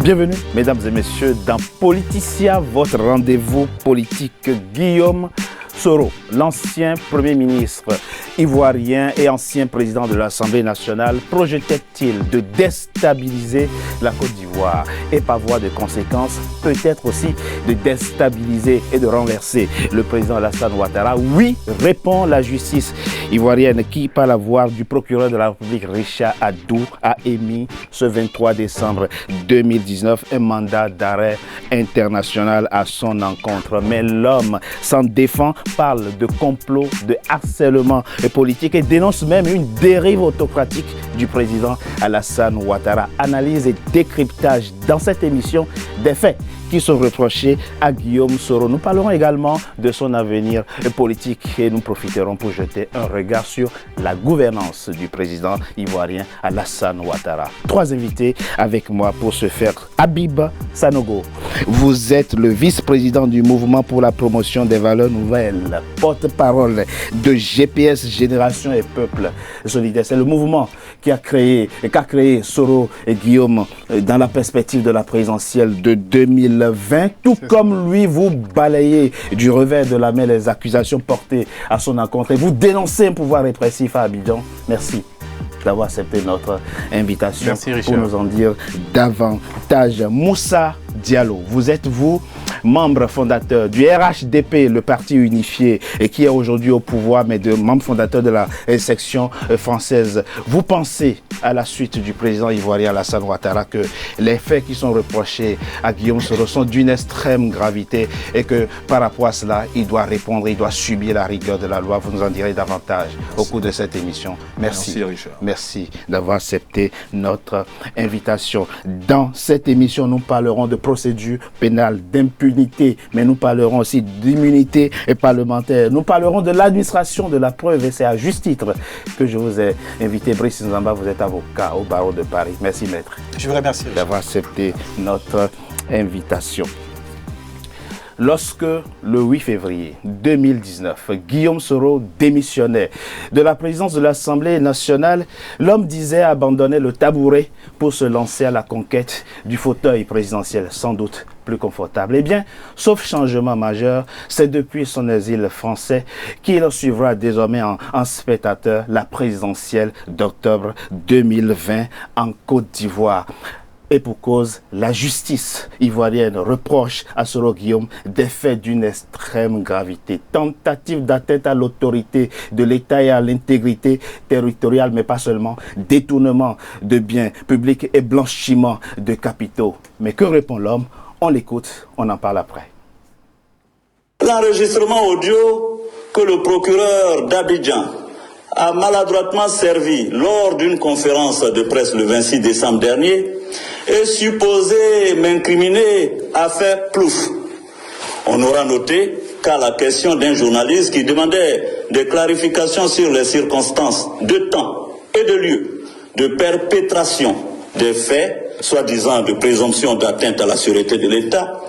Bienvenue, mesdames et messieurs, dans Politicia, votre rendez-vous politique. Guillaume Soro, l'ancien Premier ministre ivoirien et ancien président de l'Assemblée nationale, projetait-il de déstabiliser la Côte d'Ivoire et par voie de conséquence, peut-être aussi de déstabiliser et de renverser le président Alassane Ouattara? Oui, répond la justice ivoirienne qui, par la voix du procureur de la République Richard Adou, a émis ce 23 décembre 2019 un mandat d'arrêt international à son encontre. Mais l'homme s'en défend, parle de complot, de harcèlement politique et dénonce même une dérive autocratique du président Alassane Ouattara. Analyse et décryptage dans cette émission des faits qui sont reprochés à Guillaume Soro. Nous parlerons également de son avenir politique et nous profiterons pour jeter un regard sur la gouvernance du président ivoirien Alassane Ouattara. Trois invités avec moi pour ce faire. Habib Sanogo, vous êtes le vice-président du mouvement pour la promotion des valeurs nouvelles, porte-parole de GPS Génération et Peuple Solidaire. C'est le mouvement qu'a créé Soro et Guillaume dans la perspective de la présidentielle de 2020. Tout comme lui, vous balayez du revers de la main les accusations portées à son encontre et vous dénoncez un pouvoir répressif à Abidjan. Merci d'avoir accepté notre invitation. Merci, Richard. Pour nous en dire davantage. Moussa Diallo, vous êtes membre fondateur du RHDP, le parti unifié, et qui est aujourd'hui au pouvoir, mais membre fondateur de la section française. Vous pensez, à la suite du président ivoirien Alassane Ouattara, que les faits qui sont reprochés à Guillaume Soro sont d'une extrême gravité et que par rapport à cela, il doit répondre, il doit subir la rigueur de la loi? Vous nous en direz davantage au cours de cette émission. Merci. Merci, Richard. Merci d'avoir accepté notre invitation. Dans cette émission, nous parlerons de procédure pénale, d'impunité, mais nous parlerons aussi d'immunité parlementaire. Nous parlerons de l'administration de la preuve et c'est à juste titre que je vous ai invité. Brice Nzamba, vous êtes avocat au barreau de Paris. Merci, maître. Je vous remercie d'avoir accepté notre invitation. Lorsque, le 8 février 2019, Guillaume Soro démissionnait de la présidence de l'Assemblée nationale, l'homme disait abandonner le tabouret pour se lancer à la conquête du fauteuil présidentiel, sans doute plus confortable. Eh bien, sauf changement majeur, c'est depuis son exil français qu'il suivra désormais en spectateur la présidentielle d'octobre 2020 en Côte d'Ivoire. Et pour cause, la justice ivoirienne reproche à Soro Guillaume des faits d'une extrême gravité. Tentative d'atteinte à l'autorité de l'État et à l'intégrité territoriale, mais pas seulement. Détournement de biens publics et blanchiment de capitaux. Mais que répond l'homme? On l'écoute, on en parle après. L'enregistrement audio que le procureur d'Abidjan a maladroitement servi lors d'une conférence de presse le 26 décembre dernier est supposé m'incriminer à faire plouf. On aura noté qu'à la question d'un journaliste qui demandait des clarifications sur les circonstances de temps et de lieu de perpétration des faits, soi-disant de présomption d'atteinte à la sûreté de l'État,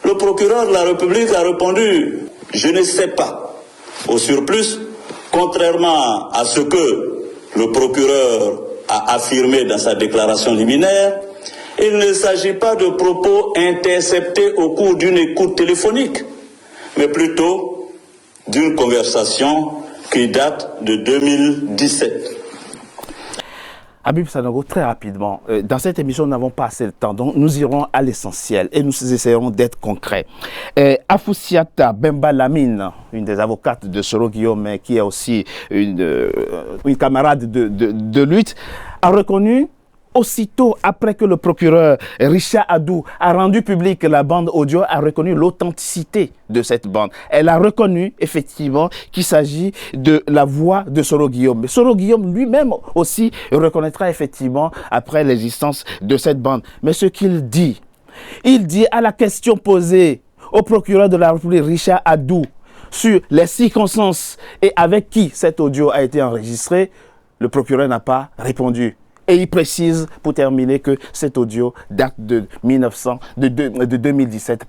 le procureur de la République a répondu « Je ne sais pas ». Au surplus, contrairement à ce que le procureur a affirmé dans sa déclaration liminaire, il ne s'agit pas de propos interceptés au cours d'une écoute téléphonique, mais plutôt d'une conversation qui date de 2017. Habib Sanogo, très rapidement, dans cette émission, nous n'avons pas assez de temps, donc nous irons à l'essentiel et nous essayerons d'être concrets. Afoussiata Bemba Lamine, une des avocates de Soro Guillaume, qui est aussi une camarade de lutte, a reconnu aussitôt après que le procureur Richard Adou a rendu public la bande audio, a reconnu l'authenticité de cette bande. Elle a reconnu effectivement qu'il s'agit de la voix de Soro Guillaume. Mais Soro Guillaume lui-même aussi reconnaîtra effectivement après l'existence de cette bande. Mais ce qu'il dit, il dit à la question posée au procureur de la République Richard Adou sur les circonstances et avec qui cet audio a été enregistré, le procureur n'a pas répondu. Et il précise, pour terminer, que cet audio date de 2017.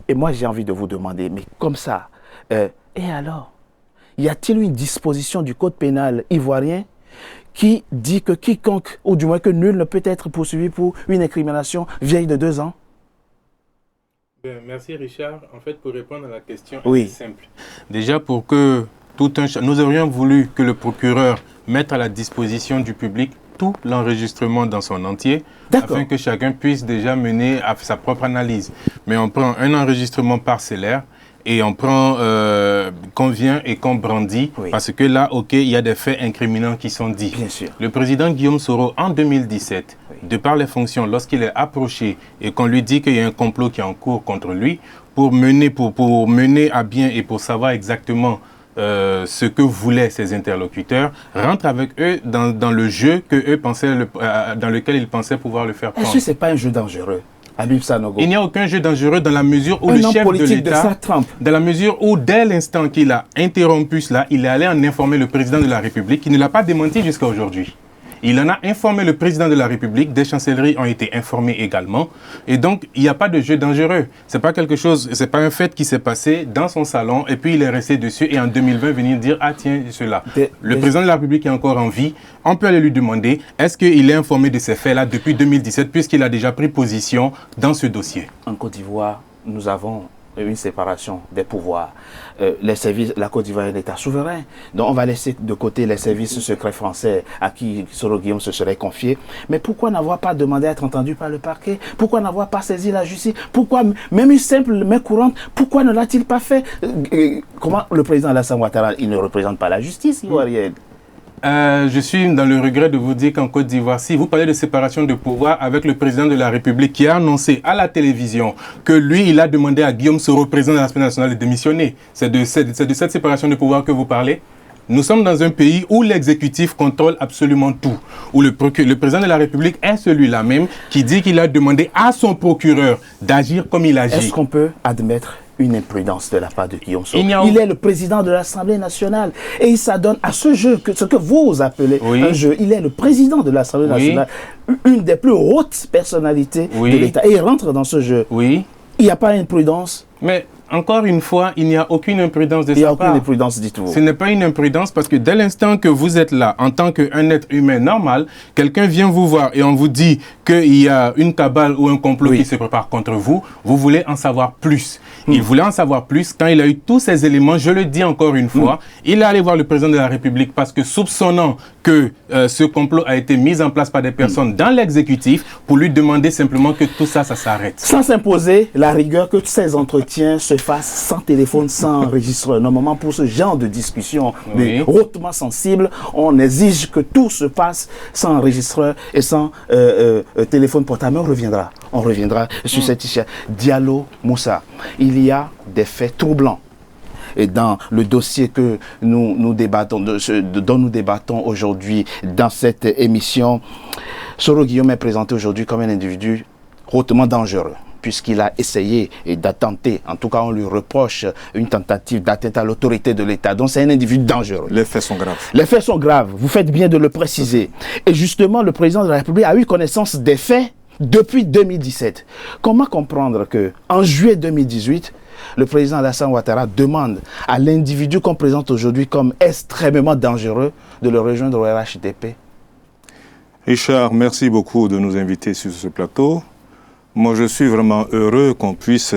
Et moi, j'ai envie de vous demander, mais comme ça, et alors, y a-t-il une disposition du code pénal ivoirien qui dit que quiconque, ou du moins que nul ne peut être poursuivi pour une incrimination vieille de 2 ans? Bien, merci Richard. En fait, pour répondre à la question, oui. C'est simple. Déjà, pour que nous aurions voulu que le procureur mette à la disposition du public tout l'enregistrement dans son entier, afin que chacun puisse déjà mener à sa propre analyse. Mais on prend un enregistrement parcellaire et on prend qu'on vient et qu'on brandit, parce que là, ok, il y a des faits incriminants qui sont dits. Bien sûr. Le président Guillaume Soro, en 2017, de par les fonctions, lorsqu'il est approché et qu'on lui dit qu'il y a un complot qui est en cours contre lui, pour mener à bien et pour savoir exactement ce que voulaient ses interlocuteurs, rentre avec eux dans le jeu dans lequel ils pensaient pouvoir le faire prendre. Est-ce que ce n'est pas un jeu dangereux? Habib Sanogo. Il n'y a aucun jeu dangereux dans la mesure où le chef de l'État, dans la mesure où dès l'instant qu'il a interrompu cela, il est allé en informer le président de la République, qui ne l'a pas démenti jusqu'à aujourd'hui. Il en a informé le président de la République, des chancelleries ont été informées également, et donc il n'y a pas de jeu dangereux. C'est pas quelque chose, c'est pas un fait qui s'est passé dans son salon et puis il est resté dessus et en 2020 venir dire ah tiens cela. Le président de la République est encore en vie. On peut aller lui demander est-ce qu'il est informé de ces faits-là depuis 2017 puisqu'il a déjà pris position dans ce dossier. En Côte d'Ivoire, nous avons une séparation des pouvoirs. Les services, la Côte d'Ivoire est un État souverain. Donc on va laisser de côté les services secrets français à qui Soro Guillaume se serait confié. Mais pourquoi n'avoir pas demandé à être entendu par le parquet? Pourquoi n'avoir pas saisi la justice? Pourquoi, même une simple main courante, pourquoi ne l'a-t-il pas fait? Comment le président Alassane Ouattara, il ne représente pas la justice ivoirienne? Je suis dans le regret de vous dire qu'en Côte d'Ivoire, si vous parlez de séparation de pouvoir avec le président de la République qui a annoncé à la télévision que lui, il a demandé à Guillaume Soro, président de l'Assemblée nationale, de démissionner. C'est de cette séparation de pouvoir que vous parlez? Nous sommes dans un pays où l'exécutif contrôle absolument tout, où le président de la République est celui-là même qui dit qu'il a demandé à son procureur d'agir comme il agit. Est-ce qu'on peut admettre une imprudence de la part de Guillaume Soro? Il est le président de l'Assemblée nationale et il s'adonne à ce jeu, ce que vous appelez un jeu. Il est le président de l'Assemblée nationale, une des plus hautes personnalités de l'État. Et il rentre dans ce jeu. Il n'y a pas imprudence. Mais encore une fois, il n'y a aucune imprudence de sa part. Il n'y a aucune imprudence du tout. Ce n'est pas une imprudence parce que dès l'instant que vous êtes là, en tant qu'un être humain normal, quelqu'un vient vous voir et on vous dit qu'il y a une cabale ou un complot qui se prépare contre vous, vous voulez en savoir plus. Il voulait en savoir plus. Quand il a eu tous ces éléments, je le dis encore une fois, il est allé voir le président de la République parce que soupçonnant que ce complot a été mis en place par des personnes dans l'exécutif pour lui demander simplement que tout ça, ça s'arrête. Sans s'imposer la rigueur que ces entretiens se fassent sans téléphone, sans enregistreur. Normalement, pour ce genre de discussion hautement sensible, on exige que tout se passe sans enregistreur et sans téléphone portable. Mais on reviendra sur cette histoire. Diallo Moussa, il y a des faits troublants. Et dans le dossier que nous débattons, dont nous débattons aujourd'hui dans cette émission, Soro Guillaume est présenté aujourd'hui comme un individu hautement dangereux, puisqu'il a essayé d'attenter, en tout cas on lui reproche une tentative d'atteinte à l'autorité de l'État. Donc c'est un individu dangereux. Les faits sont graves. Les faits sont graves, vous faites bien de le préciser. Et justement, le président de la République a eu connaissance des faits depuis 2017. Comment comprendre qu'en juillet 2018, le président Alassane Ouattara demande à l'individu qu'on présente aujourd'hui comme extrêmement dangereux de le rejoindre au RHDP? Richard, merci beaucoup de nous inviter sur ce plateau. Moi, je suis vraiment heureux qu'on puisse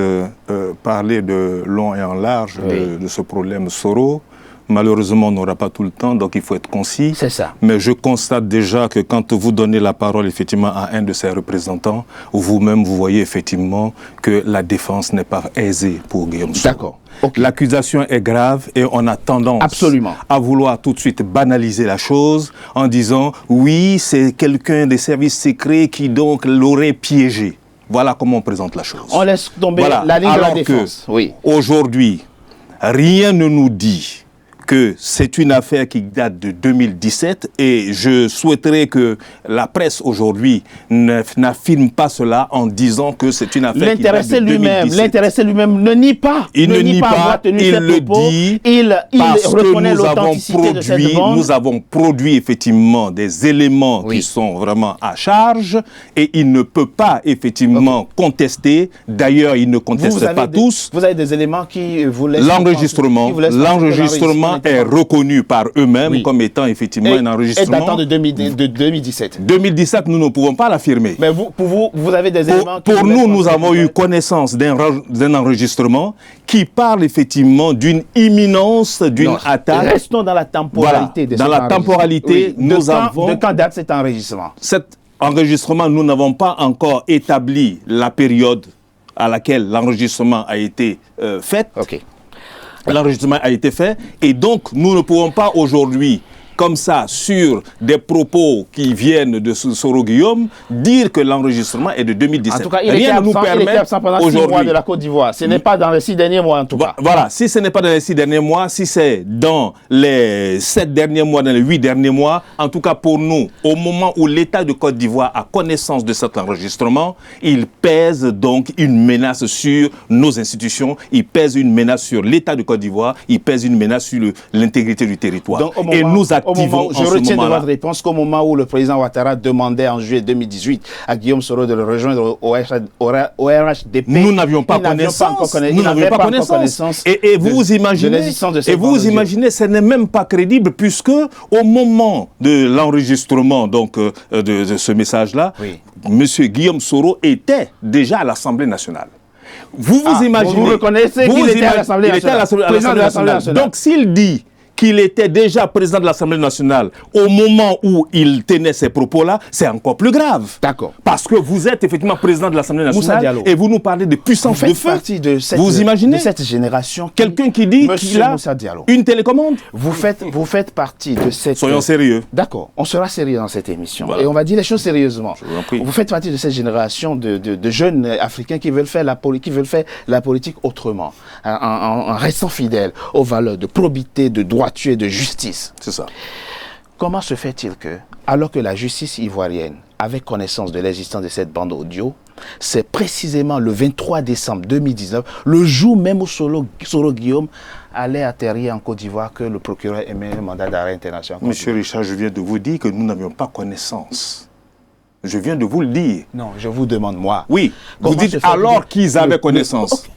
parler de long et en large de ce problème Soro. Malheureusement, on n'aura pas tout le temps, donc il faut être concis. C'est ça. Mais je constate déjà que quand vous donnez la parole effectivement à un de ses représentants, vous-même, vous voyez effectivement que la défense n'est pas aisée pour Guillaume Soro. D'accord. L'accusation est grave et on a tendance à vouloir tout de suite banaliser la chose en disant « oui, c'est quelqu'un des services secrets qui donc l'aurait piégé ». Voilà comment on présente la chose. On laisse tomber la ligne de la défense. Aujourd'hui, rien ne nous dit que c'est une affaire qui date de 2017 et je souhaiterais que la presse aujourd'hui n'affirme pas cela en disant que c'est une affaire qui date de 2017. L'intéressé lui-même ne nie pas. Il ne nie pas, il le dit parce que nous avons produit effectivement des éléments qui sont vraiment à charge et il ne peut pas effectivement contester. D'ailleurs, il ne conteste pas tous. Vous avez des éléments qui vous laissent... L'enregistrement enregistrement est reconnu par eux-mêmes comme étant effectivement un enregistrement. Et datant de 2017. 2017, nous ne pouvons pas l'affirmer. Mais vous avez des éléments... Pour nous, nous avons eu connaissance d'un enregistrement qui parle effectivement d'une imminence, d'une attaque. Restons dans la temporalité. Voilà. Dans la temporalité, nous avons... De quand date cet enregistrement? Cet enregistrement, nous n'avons pas encore établi la période à laquelle l'enregistrement a été fait. L'enregistrement a été fait et donc nous ne pouvons pas aujourd'hui, comme ça, sur des propos qui viennent de Soro Guillaume, dire que l'enregistrement est de 2017. En tout cas, il était absent pendant 6 mois de la Côte d'Ivoire. Ce n'est pas dans les 6 derniers mois, en tout cas. Voilà, si ce n'est pas dans les 6 derniers mois, si c'est dans les 7 derniers mois, dans les 8 derniers mois, en tout cas pour nous, au moment où l'État de Côte d'Ivoire a connaissance de cet enregistrement, il pèse donc une menace sur nos institutions, il pèse une menace sur l'État de Côte d'Ivoire, il pèse une menace sur l'intégrité du territoire. Donc, et nous je retiens de votre réponse qu'au moment où le président Ouattara demandait en juillet 2018 à Guillaume Soro de le rejoindre au RHDP, nous n'avions pas connaissance. Nous n'avions pas connaissance. Et vous imaginez, ce n'est même pas crédible puisque au moment de l'enregistrement donc de ce message-là, Monsieur Guillaume Soro était déjà à l'Assemblée nationale. Vous imaginez, vous reconnaissez qu'il était à l'Assemblée nationale. Donc s'il dit qu'il était déjà président de l'Assemblée nationale au moment où il tenait ces propos-là, c'est encore plus grave. D'accord. Parce que vous êtes effectivement président de l'Assemblée nationale et vous nous parlez de puissance de feu. Vous imaginez de cette génération. Quelqu'un qui dit qu'il a une télécommande. Vous faites partie de cette... Soyons sérieux. D'accord. On sera sérieux dans cette émission. Voilà. Et on va dire les choses sérieusement. Vous faites partie de cette génération de jeunes Africains qui veulent faire la politique autrement, en restant fidèles aux valeurs de probité, de droit, de justice. C'est ça. Comment se fait-il que, alors que la justice ivoirienne avait connaissance de l'existence de cette bande audio, c'est précisément le 23 décembre 2019, le jour même où Soro Guillaume allait atterrir en Côte d'Ivoire, que le procureur émet un mandat d'arrêt international? Monsieur Richard, je viens de vous dire que nous n'avions pas connaissance. Je viens de vous le dire. Non, je vous demande, moi. Oui, vous dites alors qu'ils avaient connaissance.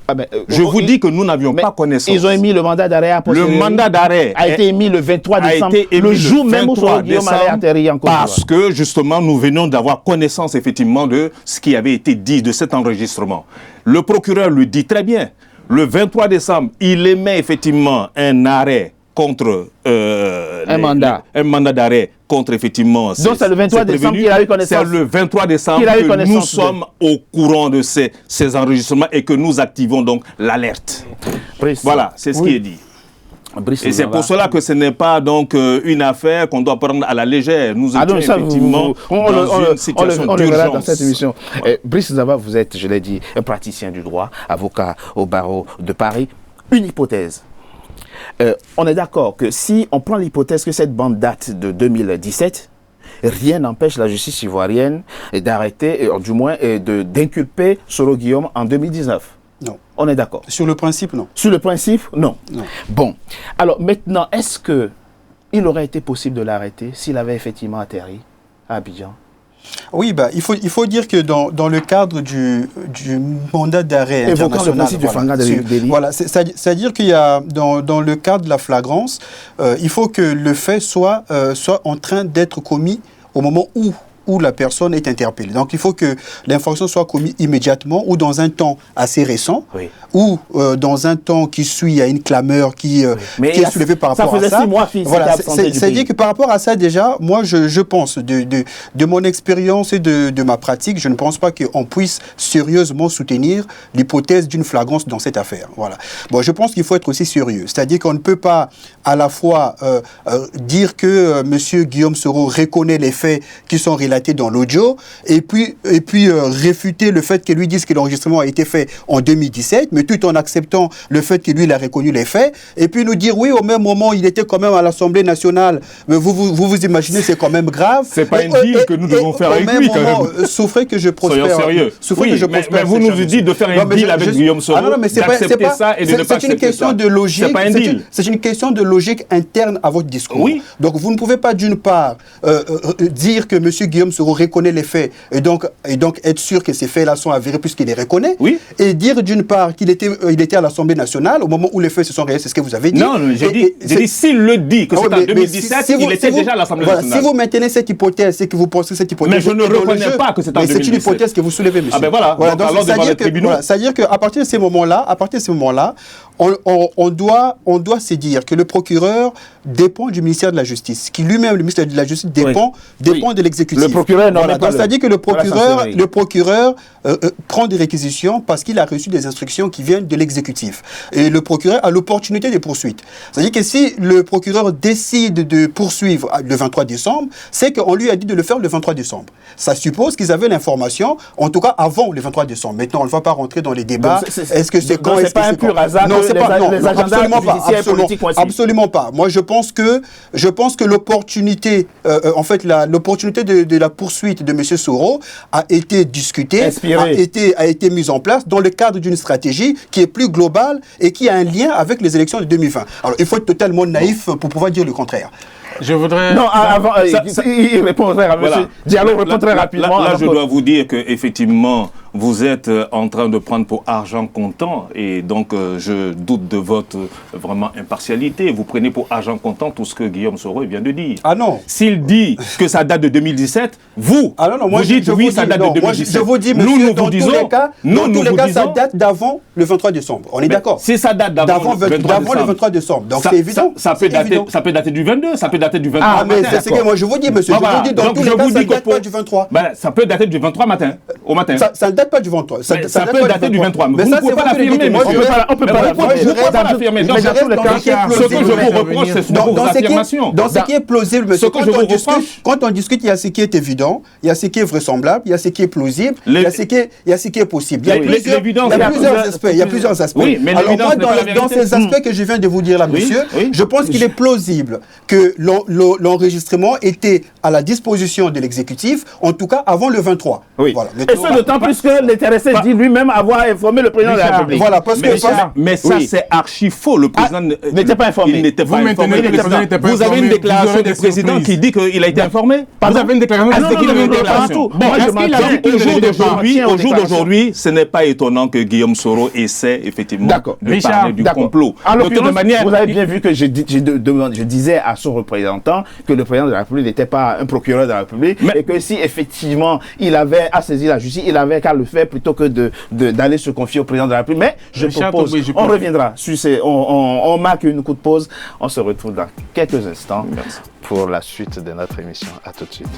Je vous dis que nous n'avions pas connaissance. Ils ont émis le mandat d'arrêt à posteriori. Le mandat d'arrêt a été émis le 23 décembre, le jour même où Soro Guillaume allait atterrir en Côte d'Ivoire. Parce que, justement, nous venions d'avoir connaissance, effectivement, de ce qui avait été dit, de cet enregistrement. Le procureur le dit très bien. Le 23 décembre, il émet effectivement un arrêt contre un mandat d'arrêt contre effectivement. Donc c'est le 23 décembre qu'il a eu connaissance. C'est le 23 décembre que nous sommes au courant de ces enregistrements et que nous activons donc l'alerte. Voilà, c'est ce qui est dit. Et c'est pour cela que ce n'est pas donc une affaire qu'on doit prendre à la légère. Nous étions effectivement dans une situation d'urgence. Dans cette émission. Brice Nzaba, vous êtes, je l'ai dit, un praticien du droit, avocat au barreau de Paris. Une hypothèse. On est d'accord que si on prend l'hypothèse que cette bande date de 2017, rien n'empêche la justice ivoirienne d'arrêter, du moins d'inculper Soro Guillaume en 2019. Non. On est d'accord. Sur le principe, non. Sur le principe, non. Non. Bon. Alors maintenant, est-ce qu'il aurait été possible de l'arrêter s'il avait effectivement atterri à Abidjan? Oui, il faut dire que dans le cadre du mandat d'arrêt international, c'est-à-dire qu'il y a dans le cadre de la flagrance, il faut que le fait soit en train d'être commis au moment où la personne est interpellée. Donc il faut que l'infraction soit commise immédiatement ou dans un temps assez récent, ou dans un temps qui suit à une clameur qui est soulevée par rapport à ça. Ça faisait 6 mois, voilà, c'est-à-dire que par rapport à ça, déjà, moi je pense, de mon expérience et de ma pratique, je ne pense pas qu'on puisse sérieusement soutenir l'hypothèse d'une flagrance dans cette affaire. Voilà. Bon, je pense qu'il faut être aussi sérieux. C'est-à-dire qu'on ne peut pas à la fois dire que M. Guillaume Soro reconnaît les faits qui sont relatés dans l'audio et puis réfuter le fait que lui dise que l'enregistrement a été fait en 2017, mais tout en acceptant le fait que lui il a reconnu les faits, et puis nous dire oui, au même moment il était quand même à l'Assemblée nationale, mais vous imaginez, c'est quand même grave. C'est pas une deal que nous devons faire avec lui quand même. Souffrez que je prospère. Soyons sérieux. Souffrez que je prospère. Mais vous nous dites de faire un deal avec Guillaume Soro, d'accepter ça et de ne pas accepter ça. C'est une question de logique. C'est pas un deal. C'est une question de logique interne à votre discours. Oui. Donc vous ne pouvez pas d'une part dire que M. Guillaume Guillaume Soro reconnaît les faits et donc être sûr que ces faits-là sont avérés puisqu'il les reconnaît. Oui. Et dire d'une part qu'il était à l'Assemblée nationale au moment où les faits se sont réalisés, c'est ce que vous avez dit. Non, j'ai dit s'il le dit, que c'est en 2017, il était déjà à l'Assemblée nationale. Si vous maintenez cette hypothèse, c'est que vous pensez cette hypothèse. Mais je ne reconnais pas que c'est en 2017. C'est une hypothèse que vous soulevez, monsieur. Ah ben voilà, donc alors devant les tribunaux. C'est-à-dire qu'à partir de ces moments-là, on doit se dire que le procureur dépend du ministère de la Justice, qui lui-même, le ministère de la Justice, dépend de l'exécutif. Le procureur n'en est pas. C'est-à-dire que le procureur prend des réquisitions parce qu'il a reçu des instructions qui viennent de l'exécutif. Et le procureur a l'opportunité de poursuite. C'est-à-dire que si le procureur décide de poursuivre le 23 décembre, c'est qu'on lui a dit de le faire le 23 décembre. Ça suppose qu'ils avaient l'information, en tout cas avant le 23 décembre. Maintenant, on ne va pas rentrer dans les débats. Est-ce que c'est quand? C'est pas un pur hasard. Non, c'est pas. Non, les agendas judiciaires et politiques aussi. Absolument pas. Moi, je pense que l'opportunité, l'opportunité de la poursuite de M. Soro a été discutée, a été mise en place dans le cadre d'une stratégie qui est plus globale et qui a un lien avec les élections de 2020. Alors, il faut être totalement naïf pour pouvoir dire le contraire. Je voudrais... Non, avant, il répondrait à M. Diallo, répond très rapidement. Là, je dois vous dire qu'effectivement, vous êtes en train de prendre pour argent comptant et donc je doute de votre vraiment impartialité. Vous prenez pour argent comptant tout ce que Guillaume Soro vient de dire. Ah non. S'il dit que ça date de 2017, vous dites oui, ça date de 2017. Je vous dis, monsieur, dans tous les cas, ça date d'avant le 23 décembre. On est d'accord? Si ça date d'avant le 23 décembre. Donc c'est évident. Ça peut dater du 22, ça peut dater du 23 matin. Ah, mais c'est que moi je vous dis, monsieur, je vous dis, dans tous les cas, ça ne date pas du 23. Ça peut dater du 23 matin, au matin. Ça ne date pas du 23. Ça peut dater du 23. Mais vous ne pouvez pas l'affirmer. On peut pas l'affirmer. Ce que je vous reproche, c'est vos affirmations. Dans ce qui est plausible, monsieur, quand on discute, il y a ce qui est évident, il y a ce qui est vraisemblable, il y a ce qui est plausible, il y a ce qui est possible. Il y a plusieurs aspects. Alors moi, dans ces aspects que je viens de vous dire là, monsieur, je pense qu'il est plausible que l'enregistrement était à la disposition de l'exécutif, en tout cas avant le 23. Oui. Voilà. Et ce d'autant plus que l'intéressé dit lui-même avoir informé le président de la République. Voilà, parce que mais ça c'est archi faux. Le président n'était pas informé. Il n'était pas informé. Vous avez une déclaration du président qui dit qu'il a été informé. Vous avez une déclaration qu'il a une déclaration. Au jour d'aujourd'hui, ce n'est pas étonnant que Guillaume Soro essaie effectivement de parler du complot. Alors, de manière, vous avez bien vu que je disais à son représentant que le président de la République n'était pas un procureur de la République et que si effectivement il avait à saisir la justice, il avait qu'à le faire plutôt que d'aller se confier au président de la République. Mais je propose, on reviendra sur on marque une coup de pause, on se retrouve dans quelques instants pour la suite de notre émission. À tout de suite.